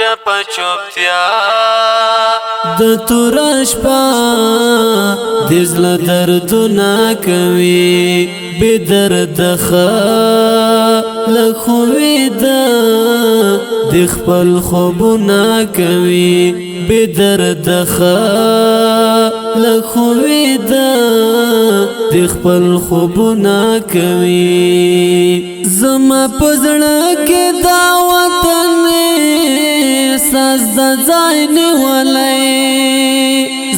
چپا چوپتیا د تورش پا دزل دردنا کوي بی درد خلقوی دا د خپل خوبنا کوي بی درد خلقوی دا د خپل خوبنا کوي زما پزړه کې دا وطن احساس د ځای نیولای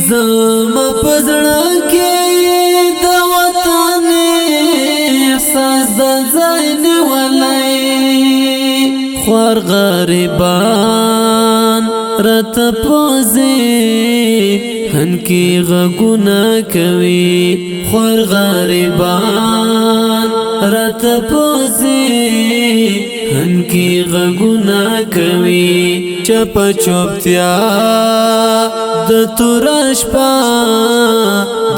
زما پزړه کې دا وطن احساس د ځای نیولای خوار غریبان رات پوزي هنکی غگونا کوي خوار غریبان رات پوزي هنکی غگونا کوي چپا چوپتیا د تورش پا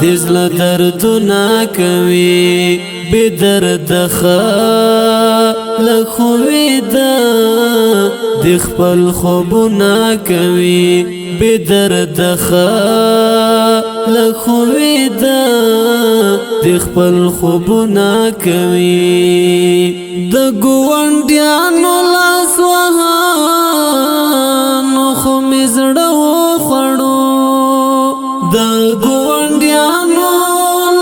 دزل دردنا کوي بی درد خلقوی دا د خپل خوبنا کوي بی درد خلقوی دا د خپل خوبنا کوي د ګوندیانو لاس وهانو خو می زړه وخړو د ګوندیانو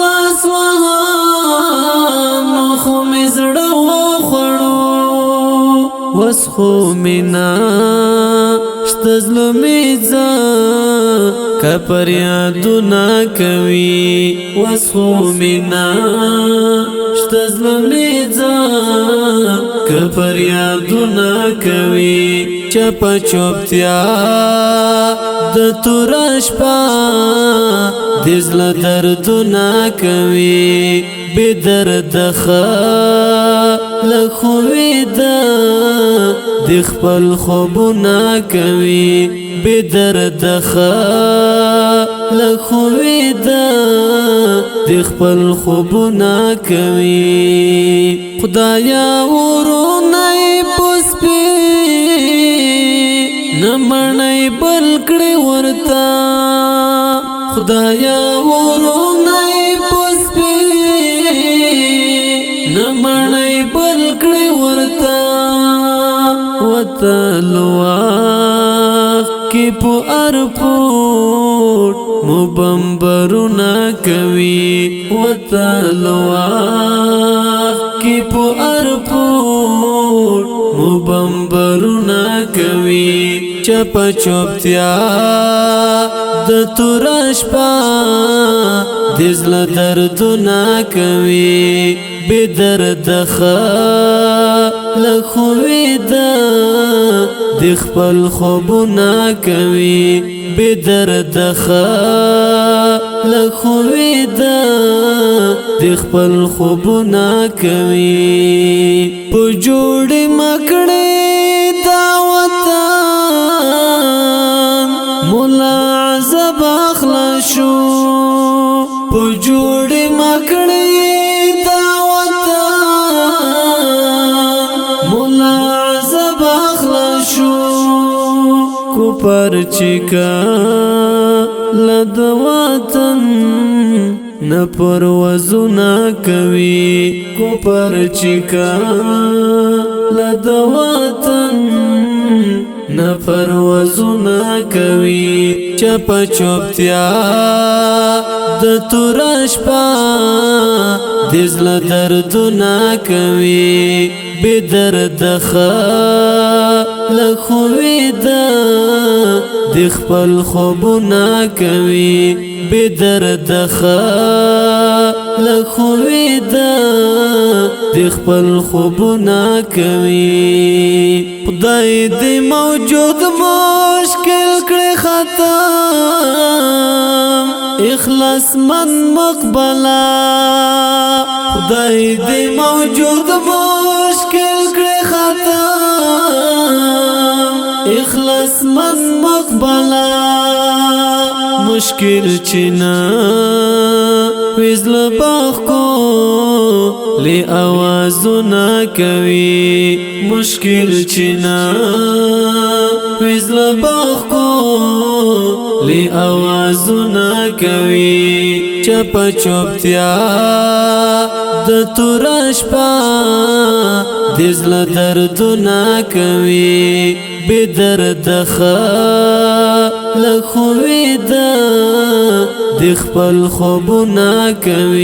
لاس وهانو خو می زړه وخړو وس خو مینا ظلمي ځا کپر یادونه کوي وسخو مینا ظلمي ځا کپر یادونه کوي چپا چوپتیا د تورش پا دزل دردونه کوي بی درد خلقوی دا د خپل خوبنا کوي بی درد خلقوی دا د خپل خوبنا کوي خدایا ورونای پسپی نمړنای بل کړي ورتا خدایا ورونای پسپی نمړنای بل کړي ورتا وتلوا کی پو ارپوٹ مبمبرونا کوي وتلوا کی پو ارپوٹ مبمبرونا کوي چپا چوپتیا د تورش پا دزل دردنا کوي بی درد خلقوی دا د خپل خوبنا کوي بی درد خلقوی دا د خپل خوبنا کوي په جوړې مکړې دا وطن مولا عذاب اخلشو په جوړې مکړې دا وطن مولا عذاب اخلشو کو پرچکا لد وطن نه پروازونه کوي کو پرچکا لد وطن نه پروازونه کوي چپا چوپتیا د تورش پا دزل دردنا کوي بی درد خلقوی دا د خپل خوبنا کوي بی درد خلقوی دا د خپل خوبنا کوي خدای دې موجود مشکل کړي ختم اخلاص من مقبلا خدای دې موجود مشکل کړي ختم اخلاص من مقبلا مشکل چنا وزل باخ کو لی آوازو نا کوي مشکل چنا وزل بخکو لی آوازونا کوي چپ چوپتیا د تورش پا دزل دردونا کوي بی درد خلق خوی د خپل خوبونا کوي